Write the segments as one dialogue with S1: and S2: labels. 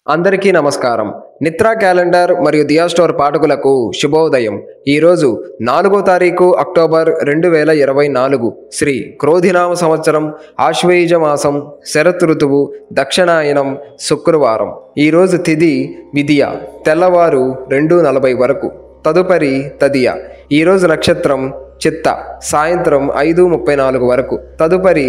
S1: అందరికీ నమస్కారం. నిత్రా క్యాలెండర్ మరియు దియా స్టోర్ పాఠకులకు శుభోదయం. ఈరోజు 4వ తారీఖు అక్టోబర్ 2024 శ్రీ క్రోధినామ సంవత్సరం, ఆశ్వయుజ మాసం, శరత్ ఋతువు, దక్షిణాయనం, శుక్రవారం. ఈరోజు తిథి విదియ, తెల్లవారు 2:40 వరకు. తదుపరి తదియ. ఈరోజు నక్షత్రం చిత్త, సాయంత్రం 5:34 వరకు. తదుపరి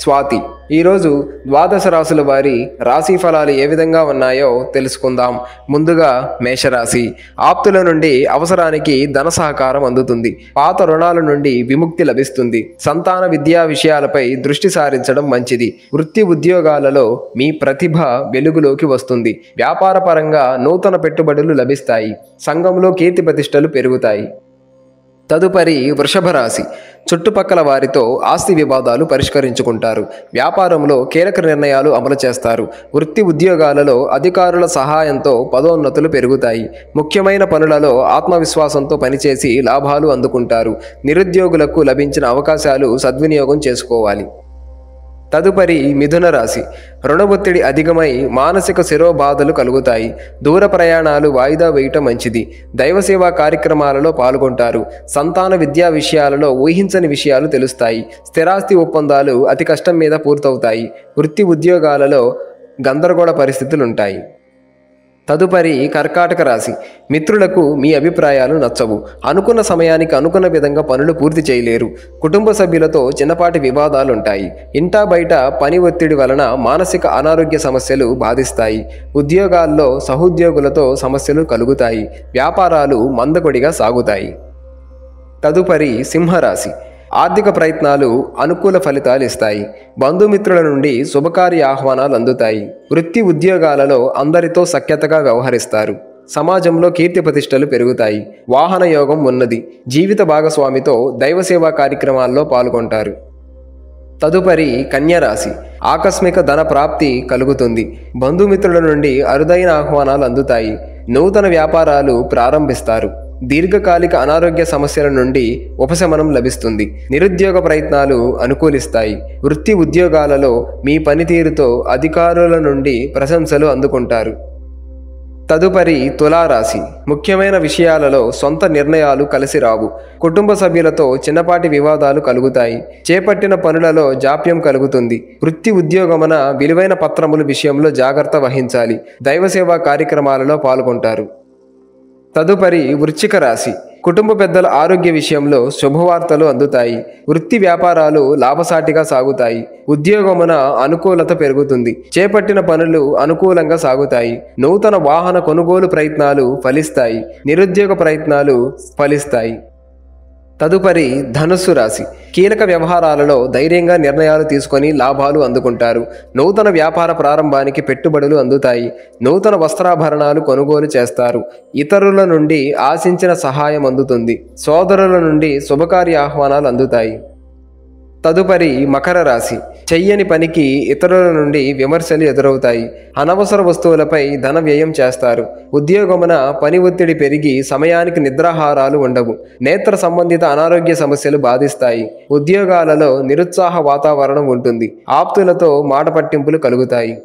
S1: స్వాతి. ఈరోజు ద్వాదశ రాశుల వారి రాశి ఫలాలు ఏ విధంగా ఉన్నాయో తెలుసుకుందాం. ముందుగా మేషరాశి. ఆప్తుల నుండి అవసరానికి ధన సహకారం అందుతుంది. పాత రుణాల నుండి విముక్తి లభిస్తుంది. సంతాన విద్యా విషయాలపై దృష్టి సారించడం మంచిది. వృత్తి ఉద్యోగాలలో మీ ప్రతిభ వెలుగులోకి వస్తుంది. వ్యాపార పరంగా నూతన పెట్టుబడులు లభిస్తాయి. సంఘంలో కీర్తి ప్రతిష్టలు పెరుగుతాయి. తదుపరి వృషభ రాశి. చుట్టుపక్కల వారితో ఆస్తి వివాదాలు పరిష్కరించుకుంటారు. వ్యాపారంలో కీలక నిర్ణయాలు అమలు చేస్తారు. వృత్తి ఉద్యోగాలలో అధికారుల సహాయంతో పదోన్నతులు పెరుగుతాయి. ముఖ్యమైన పనులలో ఆత్మవిశ్వాసంతో పనిచేసి లాభాలు అందుకుంటారు. నిరుద్యోగులకు లభించిన అవకాశాలు సద్వినియోగం చేసుకోవాలి. తదుపరి మిథున రాశి. రుణ ఒత్తిడి అధికమై మానసిక శిరోబాధలు కలుగుతాయి. దూర ప్రయాణాలు వాయిదా వేయటం మంచిది. దైవసేవా కార్యక్రమాలలో పాల్గొంటారు. సంతాన విద్యా విషయాలలో ఊహించని విషయాలు తెలుస్తాయి. స్థిరాస్తి ఒప్పందాలు అతి కష్టం మీద పూర్తవుతాయి. వృత్తి ఉద్యోగాలలో గందరగోళ పరిస్థితులుంటాయి. తదుపరి కర్కాటక రాశి. మిత్రులకు మీ అభిప్రాయాలు నచ్చవు. అనుకున్న సమయానికి అనుకున్న విధంగా పనులు పూర్తి చేయలేరు. కుటుంబ సభ్యులతో చిన్నపాటి వివాదాలుంటాయి. ఇంటా బయట పని ఒత్తిడి వలన మానసిక అనారోగ్య సమస్యలు బాధిస్తాయి. ఉద్యోగాల్లో సహోద్యోగులతో సమస్యలు కలుగుతాయి. వ్యాపారాలు మందకొడిగా సాగుతాయి. తదుపరి సింహరాశి. ఆర్థిక ప్రయత్నాలు అనుకూల ఫలితాలు ఇస్తాయి. బంధుమిత్రుల నుండి శుభకార్య ఆహ్వానాలు అందుతాయి. వృత్తి ఉద్యోగాలలో అందరితో సఖ్యతగా వ్యవహరిస్తారు. సమాజంలో కీర్తి ప్రతిష్టలు పెరుగుతాయి. వాహన యోగం ఉన్నది. జీవిత భాగస్వామితో దైవసేవా కార్యక్రమాల్లో పాల్గొంటారు. తదుపరి కన్యరాశి. ఆకస్మిక ధన ప్రాప్తి కలుగుతుంది. బంధుమిత్రుల నుండి అరుదైన ఆహ్వానాలు అందుతాయి. నూతన వ్యాపారాలు ప్రారంభిస్తారు. దీర్ఘకాలిక అనారోగ్య సమస్యల నుండి ఉపశమనం లభిస్తుంది. నిరుద్యోగ ప్రయత్నాలు అనుకూలిస్తాయి. వృత్తి ఉద్యోగాలలో మీ పనితీరుతో అధికారుల నుండి ప్రశంసలు అందుకుంటారు. తదుపరి తులారాశి. ముఖ్యమైన విషయాలలో సొంత నిర్ణయాలు కలిసి రావు. కుటుంబ సభ్యులతో చిన్నపాటి వివాదాలు కలుగుతాయి. చేపట్టిన పనులలో జాప్యం కలుగుతుంది. వృత్తి ఉద్యోగమున విలువైన పత్రముల విషయంలో జాగ్రత్త వహించాలి. దైవసేవా కార్యక్రమాలలో పాల్గొంటారు. తదుపరి వృశ్చిక రాశి. కుటుంబ పెద్దల ఆరోగ్య విషయంలో శుభవార్తలు అందుతాయి. వృత్తి వ్యాపారాలు లాభసాటిగా సాగుతాయి. ఉద్యోగమున అనుకూలత పెరుగుతుంది. చేపట్టిన పనులు అనుకూలంగా సాగుతాయి. నూతన వాహన కొనుగోలు ప్రయత్నాలు ఫలిస్తాయి. నిరుద్యోగ ప్రయత్నాలు ఫలిస్తాయి. తదుపరి ధనుస్సు రాశి. కీలక వ్యవహారాలలో ధైర్యంగా నిర్ణయాలు తీసుకొని లాభాలు అందుకుంటారు. నూతన వ్యాపార ప్రారంభానికి పెట్టుబడులు అందుతాయి. నూతన వస్త్రాభరణాలు కొనుగోలు చేస్తారు. ఇతరుల నుండి ఆశించిన సహాయం అందుతుంది. సోదరుల నుండి శుభకార్య ఆహ్వానాలు అందుతాయి. తదుపరి మకర రాశి. చెయ్యని పనికి ఇతరుల నుండి విమర్శలు ఎదురవుతాయి. అనవసర వస్తువులపై ధన వ్యయం చేస్తారు. ఉద్యోగమున పని ఒత్తిడి పెరిగి సమయానికి నిద్రాహారాలు ఉండవు. నేత్ర సంబంధిత అనారోగ్య సమస్యలు బాధిస్తాయి. ఉద్యోగాలలో నిరుత్సాహ వాతావరణం ఉంటుంది. ఆప్తులతో మాట పట్టింపులు కలుగుతాయి.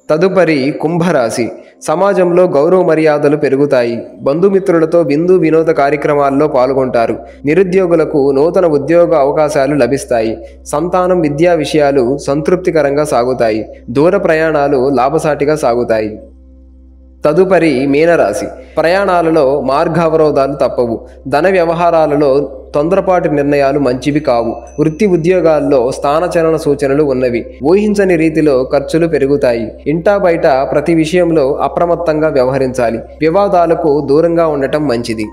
S1: తదుపరి కుంభరాశి. సమాజంలో గౌరవ మర్యాదలు పెరుగుతాయి. బంధుమిత్రులతో విందు వినోద కార్యక్రమాల్లో పాల్గొంటారు. నిరుద్యోగులకు నూతన ఉద్యోగ అవకాశాలు లభిస్తాయి. సంతానం విద్యా విషయాలు సంతృప్తికరంగా సాగుతాయి. దూర ప్రయాణాలు లాభసాటిగా సాగుతాయి. తదుపరి మీనరాశి. ప్రయాణాలలో మార్గావరోధాలు తప్పవు. ధన వ్యవహారాలలో తొందరపాటు నిర్ణయాలు మంచివి కావు. వృత్తి ఉద్యోగాల్లో స్థానచలన సూచనలు ఉన్నవి. ఊహించని రీతిలో ఖర్చులు పెరుగుతాయి. ఇంటా బయట ప్రతి విషయంలో అప్రమత్తంగా వ్యవహరించాలి. వివాదాలకు దూరంగా ఉండటం మంచిది.